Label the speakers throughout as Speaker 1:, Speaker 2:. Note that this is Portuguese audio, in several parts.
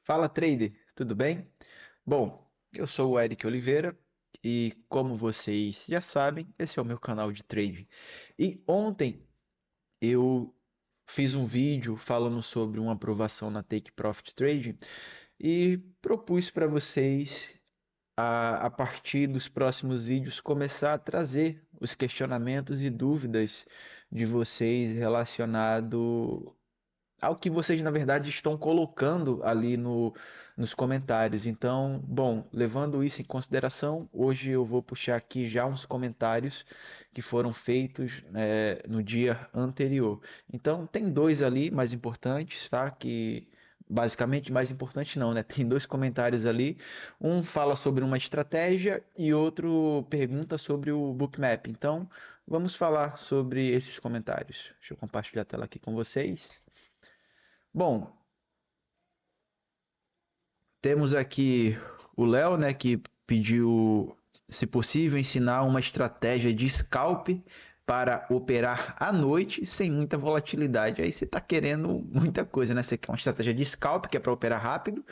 Speaker 1: Fala trader, tudo bem? Bom, eu sou o Eric Oliveira e como vocês já sabem, esse é o meu canal de trading. E ontem eu fiz um vídeo falando sobre uma aprovação na Take Profit Trading e propus para vocês a partir dos próximos vídeos começar a trazer os questionamentos e dúvidas de vocês relacionado ao que vocês na verdade estão colocando ali nos comentários. Então, bom, levando isso em consideração, hoje eu vou puxar aqui já uns comentários que foram feitos no dia anterior. Então, tem dois ali mais importantes, tá? Que basicamente mais importante não, né? Tem dois comentários ali. Um fala sobre uma estratégia e outro pergunta sobre o bookmap. Então, vamos falar sobre esses comentários. Deixa eu compartilhar a tela aqui com vocês. Bom, temos aqui o Léo, né, que pediu, se possível, ensinar uma estratégia de scalp para operar à noite sem muita volatilidade. Aí você está querendo muita coisa, né? Você quer uma estratégia de scalp, que é para operar rápido,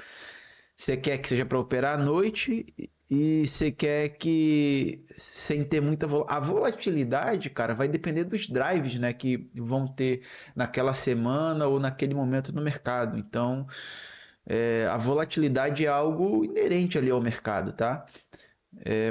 Speaker 1: você quer que seja para operar à noite e você quer que sem ter muita a volatilidade, cara, vai depender dos drives, né, que vão ter naquela semana ou naquele momento no mercado. Então, a volatilidade é algo inerente ali ao mercado, tá?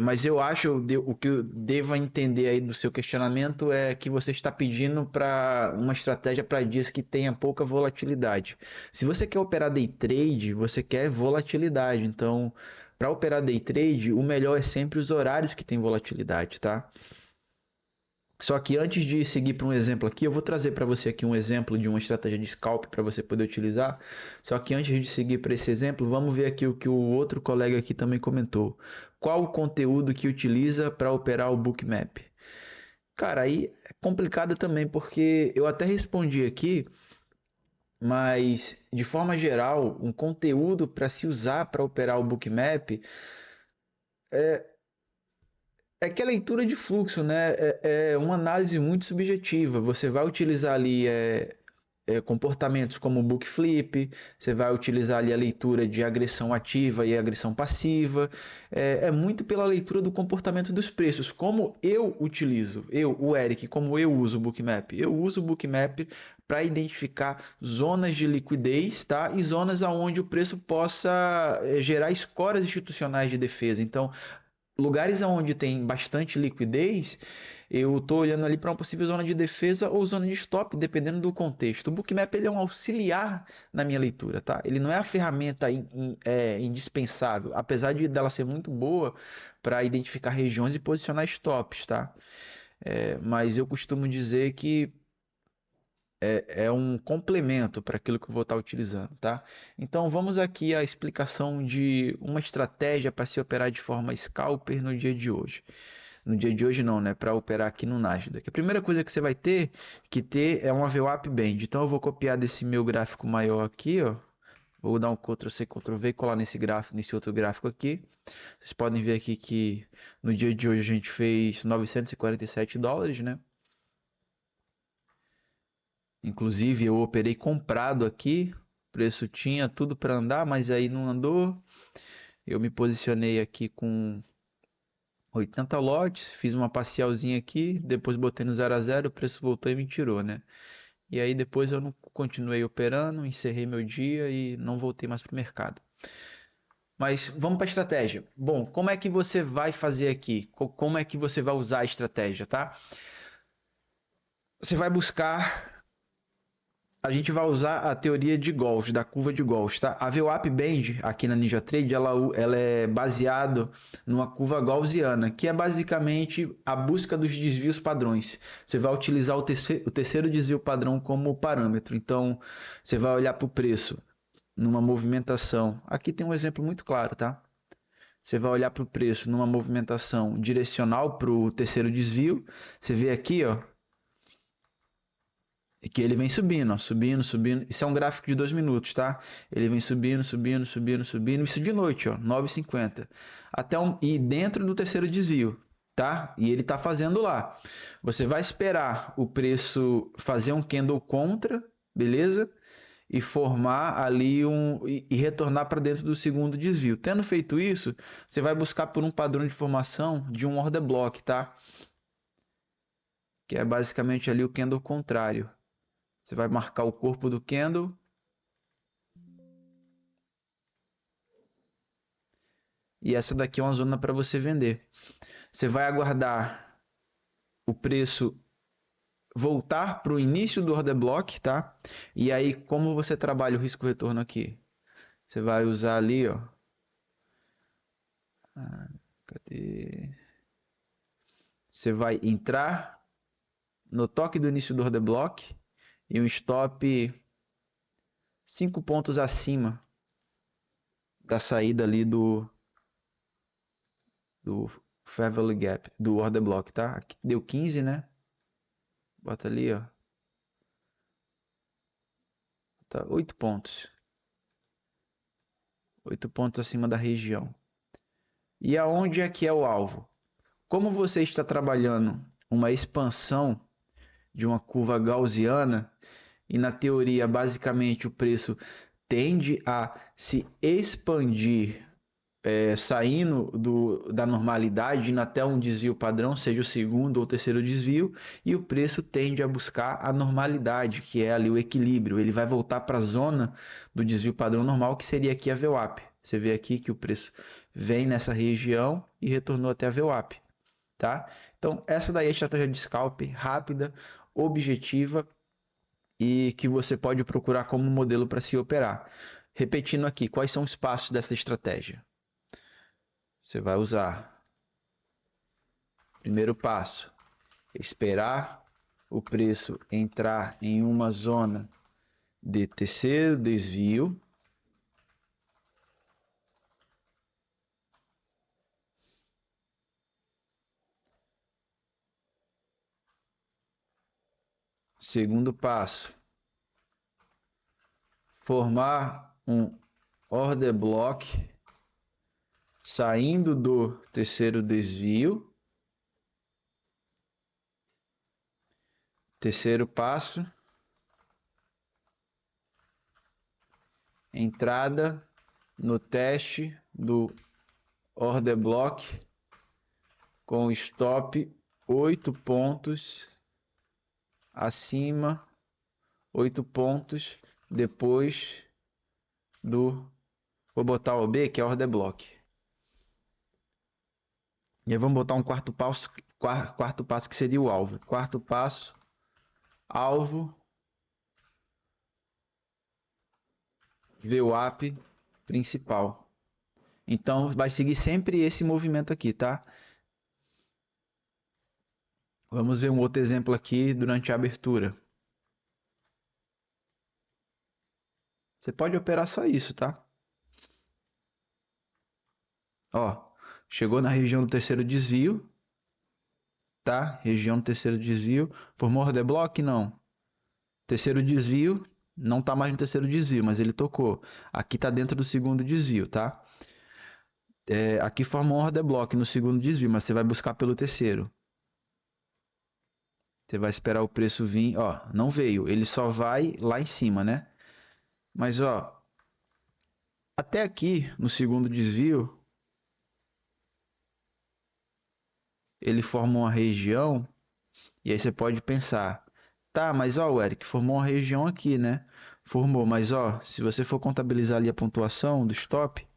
Speaker 1: Mas eu acho o que eu devo entender aí do seu questionamento é que você está pedindo para uma estratégia para dias que tenha pouca volatilidade. Se você quer operar day trade, você quer volatilidade. Então, para operar day trade, o melhor é sempre os horários que tem volatilidade, tá? Só que antes de seguir para um exemplo aqui, eu vou trazer para você aqui um exemplo de uma estratégia de scalp para você poder utilizar. Só que antes de seguir para esse exemplo, vamos ver aqui o que o outro colega aqui também comentou. Qual o conteúdo que utiliza para operar o bookmap? Cara, aí é complicado também, porque eu até respondi aqui, mas de forma geral, um conteúdo para se usar para operar o bookmap é que a leitura de fluxo, né, é uma análise muito subjetiva. Você vai utilizar ali comportamentos como o book flip, você vai utilizar ali a leitura de agressão ativa e agressão passiva. É muito pela leitura do comportamento dos preços. Como eu utilizo, o Eric, como eu uso o bookmap? Eu uso o bookmap para identificar zonas de liquidez, tá? E zonas aonde o preço possa gerar escoras institucionais de defesa. Então, lugares onde tem bastante liquidez, eu estou olhando ali para uma possível zona de defesa ou zona de stop, dependendo do contexto. O Bookmap ele é um auxiliar na minha leitura, tá? Ele não é a ferramenta indispensável, apesar de dela ser muito boa para identificar regiões e posicionar stops, tá? Mas eu costumo dizer que é um complemento para aquilo que eu vou estar utilizando, tá? Então vamos aqui à explicação de uma estratégia para se operar de forma scalper no dia de hoje. No dia de hoje não, né? Para operar aqui no Nasdaq. A primeira coisa que você vai ter que ter é uma VWAP Band. Então eu vou copiar desse meu gráfico maior aqui, ó. Vou dar um Ctrl+C, Ctrl+V e colar nesse gráfico, nesse outro gráfico aqui. Vocês podem ver aqui que no dia de hoje a gente fez $947, né? Inclusive eu operei comprado aqui, o preço tinha tudo para andar, mas aí não andou. Eu me posicionei aqui com 80 lotes, fiz uma parcialzinha aqui, depois botei no 0 a 0, o preço voltou e me tirou, né? E aí depois eu não continuei operando, encerrei meu dia e não voltei mais para o mercado. Mas vamos para a estratégia. Bom, como é que você vai fazer aqui? Como é que você vai usar a estratégia, tá? Você vai buscar, a gente vai usar a teoria de Gauss, da curva de Gauss, tá? A VWAP Band aqui na NinjaTrade, ela é baseada numa curva gaussiana, que é basicamente a busca dos desvios padrões. Você vai utilizar o terceiro desvio padrão como parâmetro. Então, você vai olhar para o preço numa movimentação. Aqui tem um exemplo muito claro, tá? Você vai olhar para o preço numa movimentação direcional para o terceiro desvio. Você vê aqui, ó, que ele vem subindo, ó, subindo, subindo. Isso é um gráfico de 2 minutos, tá? Ele vem subindo, subindo, subindo, subindo. Isso de noite, ó, 9,50. E dentro do terceiro desvio, tá? E ele tá fazendo lá. Você vai esperar o preço fazer um candle contra, beleza? e formar ali e retornar para dentro do segundo desvio. Tendo feito isso, você vai buscar por um padrão de formação de um order block, tá? Que é basicamente ali o candle contrário. Você vai marcar o corpo do candle e essa daqui é uma zona para você vender. Você vai aguardar o preço voltar para o início do order block, tá? E aí, como você trabalha o risco retorno aqui? Você vai usar ali, ó. Cadê? Você vai entrar no toque do início do order block e um stop 5 pontos acima da saída ali do Fair Value Gap, do order block, tá? Aqui deu 15, né? Bota ali, ó. Tá 8 pontos. 8 pontos acima da região. E aonde é que é o alvo? Como você está trabalhando uma expansão de uma curva gaussiana e na teoria basicamente o preço tende a se expandir saindo da normalidade indo até um desvio padrão, seja o segundo ou terceiro desvio, e o preço tende a buscar a normalidade, que é ali o equilíbrio. Ele vai voltar para a zona do desvio padrão normal, que seria aqui a VWAP. Você vê aqui que o preço vem nessa região e retornou até a VWAP. Tá? Então, essa daí é a estratégia de scalp rápida, objetiva e que você pode procurar como modelo para se operar. Repetindo aqui, quais são os passos dessa estratégia? Você vai usar, primeiro passo, esperar o preço entrar em uma zona de terceiro desvio. Segundo passo, formar um order block saindo do terceiro desvio. Terceiro passo, entrada no teste do order block com stop 8 pontos acima, 8 pontos depois do, vou botar o B, que é order block. E aí vamos botar um quarto passo que seria o alvo. Quarto passo, alvo, VWAP principal. Então vai seguir sempre esse movimento aqui, tá? Vamos ver um outro exemplo aqui durante a abertura. Você pode operar só isso, tá? Ó, chegou na região do terceiro desvio, tá? Região do terceiro desvio. Formou order block? Não. Terceiro desvio, não tá mais no terceiro desvio, mas ele tocou. Aqui tá dentro do segundo desvio, tá? Aqui formou um order block no segundo desvio, mas você vai buscar pelo terceiro. Você vai esperar o preço vir, ó, não veio, ele só vai lá em cima, né? Mas ó, até aqui no segundo desvio, ele forma uma região, e aí você pode pensar, tá, mas ó, o Eric formou uma região aqui, né? Formou, mas ó, se você for contabilizar ali a pontuação do stop,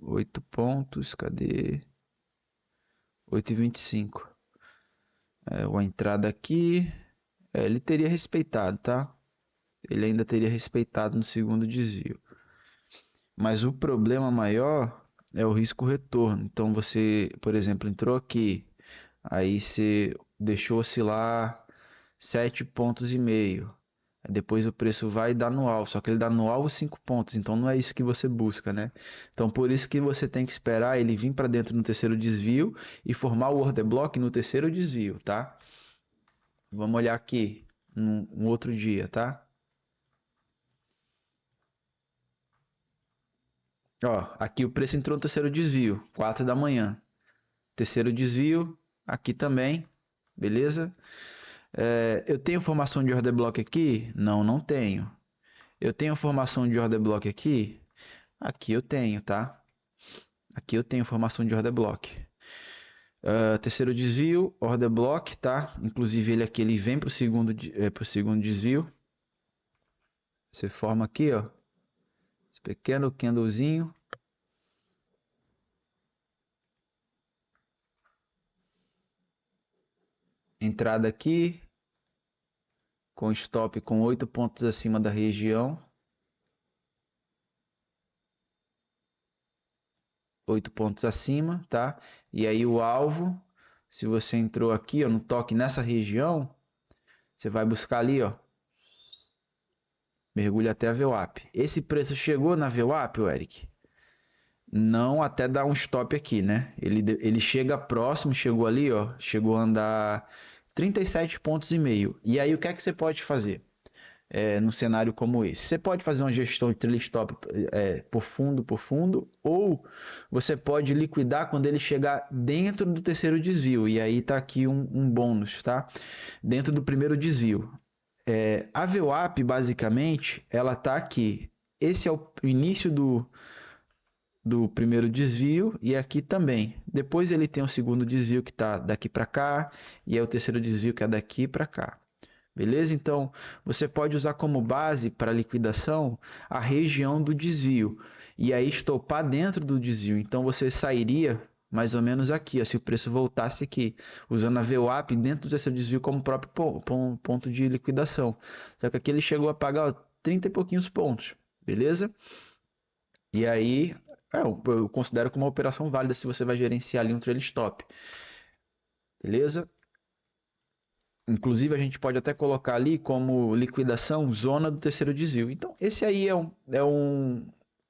Speaker 1: oito pontos, cadê? 8,25. A entrada aqui, ele teria respeitado, tá? Ele ainda teria respeitado no segundo desvio. Mas o problema maior é o risco retorno. Então você, por exemplo, entrou aqui, aí você deixou oscilar 7,5 pontos. Depois o preço vai dar no alvo, só que ele dá no alvo 5 pontos, então não é isso que você busca, né? Então por isso que você tem que esperar ele vir para dentro no terceiro desvio e formar o order block no terceiro desvio, tá? Vamos olhar aqui um outro dia, tá? Ó, aqui o preço entrou no terceiro desvio, 4 da manhã. Terceiro desvio, aqui também, beleza? Eu tenho formação de order block aqui? Não, não tenho. Eu tenho formação de order block aqui? Aqui eu tenho, tá? Aqui eu tenho formação de order block. Terceiro desvio, order block, tá? Inclusive ele aqui ele vem para o segundo desvio. Você forma aqui, ó, esse pequeno candlezinho. Entrada aqui, com stop com 8 pontos acima da região. 8 pontos acima, tá? E aí o alvo, se você entrou aqui, ó, no toque nessa região, você vai buscar ali, ó, mergulha até a VWAP. Esse preço chegou na VWAP, Eric? Não, até dar um stop aqui, né? Ele chega próximo, chegou ali, ó, chegou a andar 37 pontos e meio. E aí o que é que você pode fazer? Num cenário como esse. Você pode fazer uma gestão de trailing stop por fundo, ou você pode liquidar quando ele chegar dentro do terceiro desvio. E aí está aqui um bônus, tá? Dentro do primeiro desvio. A VWAP, basicamente, ela está aqui. Esse é o início do primeiro desvio e aqui também. Depois ele tem o segundo desvio que está daqui para cá e é o terceiro desvio que é daqui para cá. Beleza? Então, você pode usar como base para liquidação a região do desvio e aí estopar dentro do desvio. Então, você sairia mais ou menos aqui, ó, se o preço voltasse aqui, usando a VWAP dentro do seu desvio como próprio ponto de liquidação. Só que aqui ele chegou a pagar 30 e pouquinhos pontos, beleza? E aí, eu considero como uma operação válida se você vai gerenciar ali um trailing stop, beleza? Inclusive, a gente pode até colocar ali como liquidação zona do terceiro desvio. Então, esse aí é um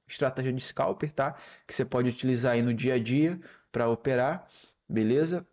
Speaker 1: estratégia de scalper, tá? Que você pode utilizar aí no dia a dia para operar, beleza?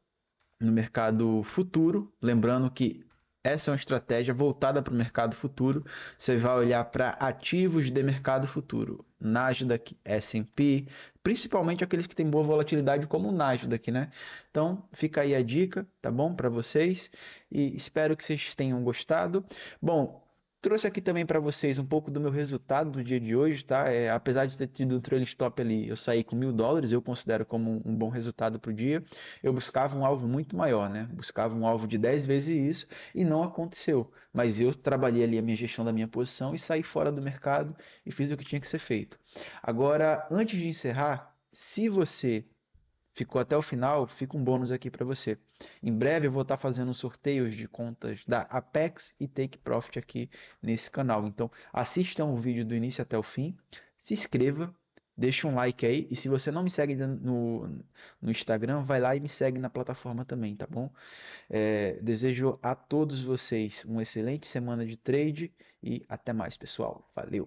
Speaker 1: No mercado futuro. Lembrando que essa é uma estratégia voltada para o mercado futuro. Você vai olhar para ativos de mercado futuro. Nasdaq, S&P, principalmente aqueles que têm boa volatilidade como o Nasdaq, né? Então, fica aí a dica, tá bom? Para vocês. E espero que vocês tenham gostado. Bom, trouxe aqui também para vocês um pouco do meu resultado do dia de hoje, tá? Apesar de ter tido um trailing stop ali, eu saí com $1.000, eu considero como um bom resultado para o dia. Eu buscava um alvo muito maior, né? Buscava um alvo de 10 vezes isso e não aconteceu. Mas eu trabalhei ali a minha gestão da minha posição e saí fora do mercado e fiz o que tinha que ser feito. Agora, antes de encerrar, se você ficou até o final, fica um bônus aqui para você. Em breve eu vou estar fazendo sorteios de contas da Apex e Take Profit aqui nesse canal. Então, assista o vídeo do início até o fim, se inscreva, deixa um like aí. E se você não me segue no Instagram, vai lá e me segue na plataforma também, tá bom? Desejo a todos vocês uma excelente semana de trade e até mais, pessoal. Valeu!